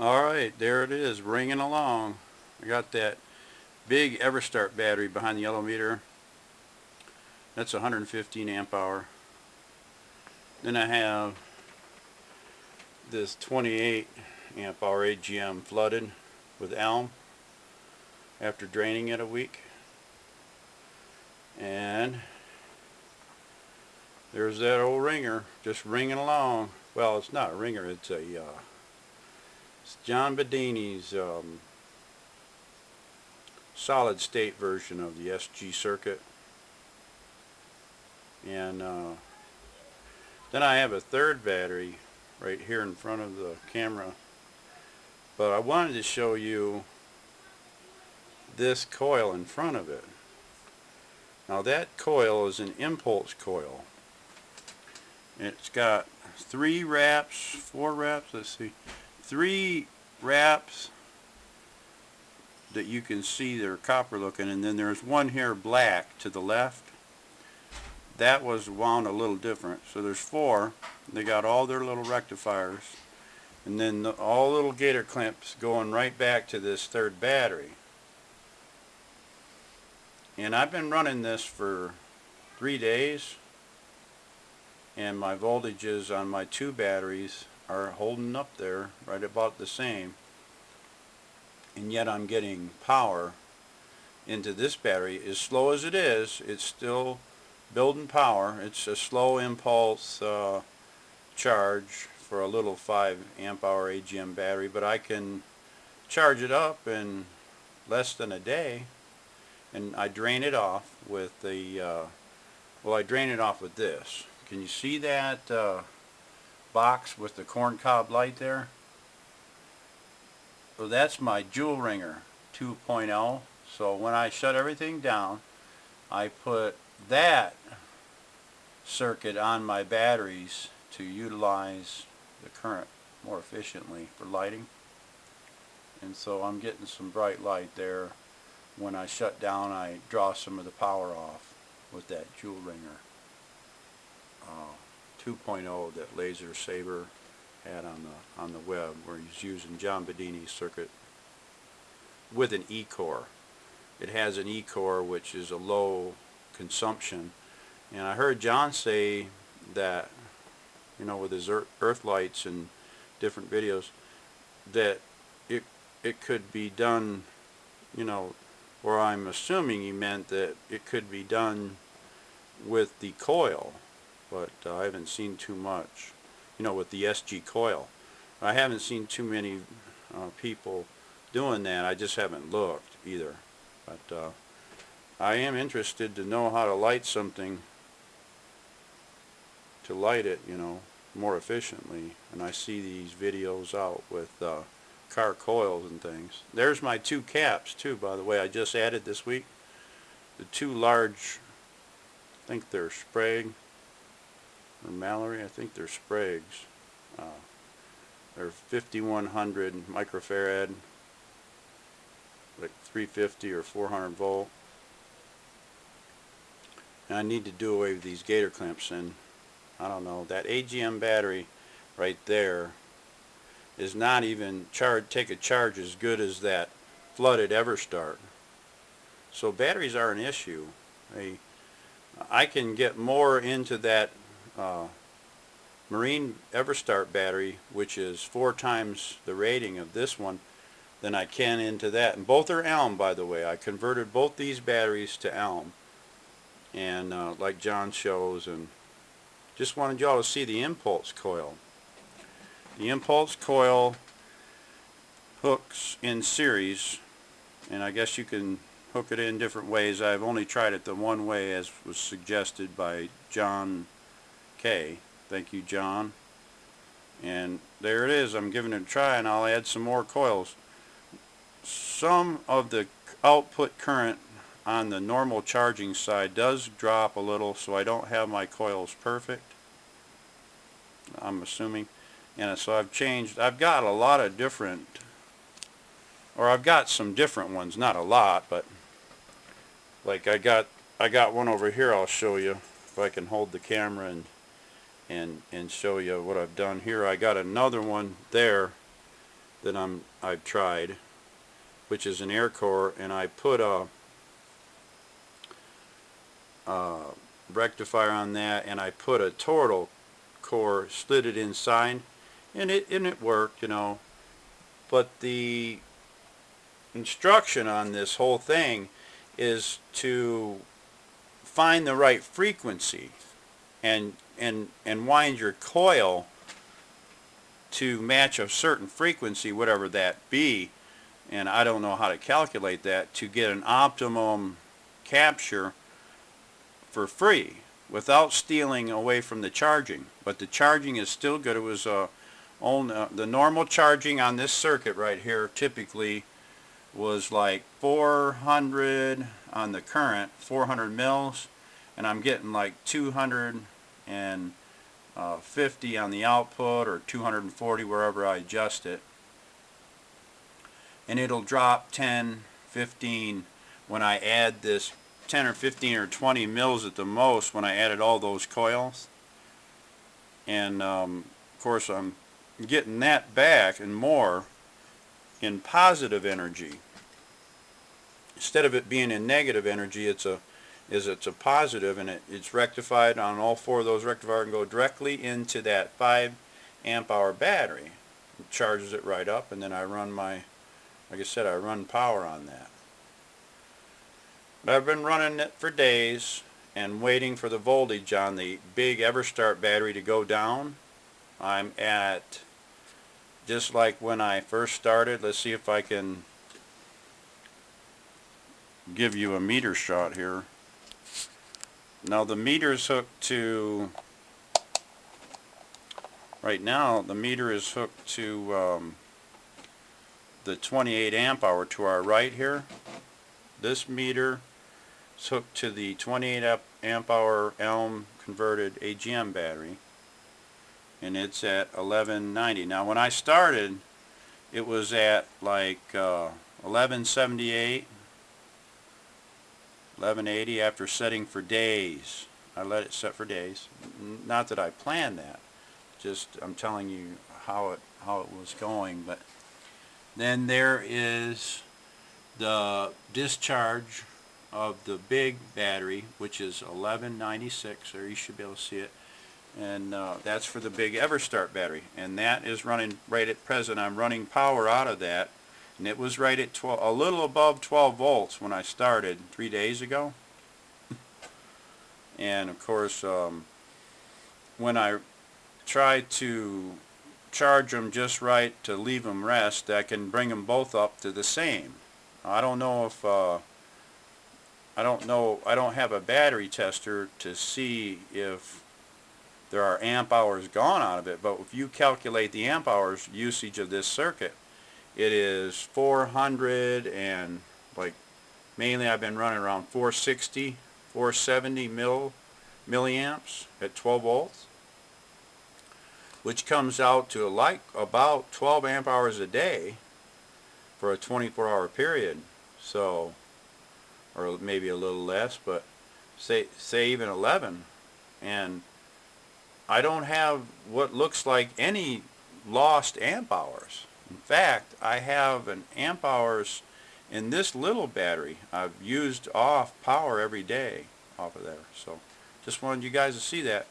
Alright, there it is, ringing along. I got that big Everstart battery behind the yellow meter. That's 115 amp hour. Then I have this 28 amp hour AGM flooded with elm after draining it a week. And there's that old ringer just ringing along. Well, it's not a ringer, it's John Bedini's solid state version of the SG circuit. And then I have a third battery right here in front of the camera, but I wanted to show you this coil in front of it. Now that coil is an impulse coil. It's got 3 wraps, 4 wraps, let's see, 3 wraps that you can see they're copper looking, and then there's one here black to the left. That was wound a little different. So there's 4. They got all their little rectifiers, and then all little gator clamps going right back to this third battery. And I've been running this for 3 days, and my voltages on my 2 batteries are holding up there right about the same, and yet I'm getting power into this battery. As slow as it is, it's still building power. It's a slow impulse charge for a little 5 amp hour AGM battery, but I can charge it up in less than a day. And I drain it off with the I drain it off with this. Can you see that box with the corncob light there? So that's my Joule Ringer 2.0. So when I shut everything down, I put that circuit on my batteries to utilize the current more efficiently for lighting. And so I'm getting some bright light there. When I shut down, I draw some of the power off with that Joule Ringer 2.0 that Laser Saber had on the web, where he's using John Bedini's circuit with an E-core. It has an E-core, which is a low consumption, and I heard John say that, you know, with his earth lights and different videos, that it could be done, you know, or I'm assuming he meant that it could be done with the coil, but I haven't seen too much, you know, with the SG coil. I haven't seen too many people doing that. I just haven't looked either. But I am interested to know how to light something, to light it, you know, more efficiently. And I see these videos out with car coils and things. There's my 2 caps too, by the way, I just added this week. The 2 large, I think they're Sprague or Mallory, I think they're Spragues. They're 5100 microfarad, like 350 or 400 volt. And I need to do away with these gator clamps, and I don't know, that AGM battery right there is not even take a charge as good as that flooded Everstart. So batteries are an issue. I can get more into that Marine Everstart battery, which is 4 times the rating of this one, than I can into that. And both are elm, by the way. I converted both these batteries to elm, and like John shows, and just wanted y'all to see the impulse coil. The impulse coil hooks in series, and I guess you can hook it in different ways. I've only tried it the one way, as was suggested by John K. Thank you, John. And there it is. I'm giving it a try, and I'll add some more coils. Some of the output current on the normal charging side does drop a little, so I don't have my coils perfect, I'm assuming. And so I've got a lot of different, or I've got some different ones, not a lot, but like I got one over here. I'll show you if I can hold the camera and show you what I've done here. I got another one there that I've tried, which is an air core, and I put a rectifier on that, and I put a toroidal core, slid it inside, and it worked, you know. But the instruction on this whole thing is to find the right frequency and wind your coil to match a certain frequency, whatever that be, and I don't know how to calculate that, to get an optimum capture for free without stealing away from the charging. But the charging is still good. It was the normal charging on this circuit right here typically was like 400 on the current, 400 mils, and I'm getting like 250 on the output, or 240 wherever I adjust it, and it'll drop 10, 15 when I add this 10 or 15 or 20 mils at the most when I added all those coils. And of course I'm getting that back and more in positive energy. Instead of it being in negative energy, it's a positive, and it's rectified on all four of those rectifiers and go directly into that 5 amp hour battery. It charges it right up, and then I run my, like I said, I run power on that. But I've been running it for days and waiting for the voltage on the big EverStart battery to go down. I'm at, just like when I first started, let's see if I can give you a meter shot here. Now the meter is hooked to, right now the meter is hooked to the 28 amp hour to our right here. This meter is hooked to the 28 amp hour Elm converted AGM battery, and it's at 1190. Now when I started, it was at like 1178, 1180 after setting for days. I let it set for days. Not that I planned that, just I'm telling you how it was going. But then there is the discharge of the big battery, which is 1196, or you should be able to see it, and that's for the big EverStart battery, and that is running right at present. I'm running power out of that, and it was right at 12, a little above 12 volts when I started 3 days ago. And of course when I try to charge them just right to leave them rest, I can bring them both up to the same. I don't know if I don't have a battery tester to see if there are amp hours gone out of it, but if you calculate the amp hours usage of this circuit, it is 400, and like mainly I've been running around 460, 470 milliamps at 12 volts, which comes out to like about 12 amp hours a day for a 24-hour period. So, or maybe a little less, but say even 11. And I don't have what looks like any lost amp hours. In fact, I have an amp hours in this little battery. I've used off power every day off of there. So just wanted you guys to see that.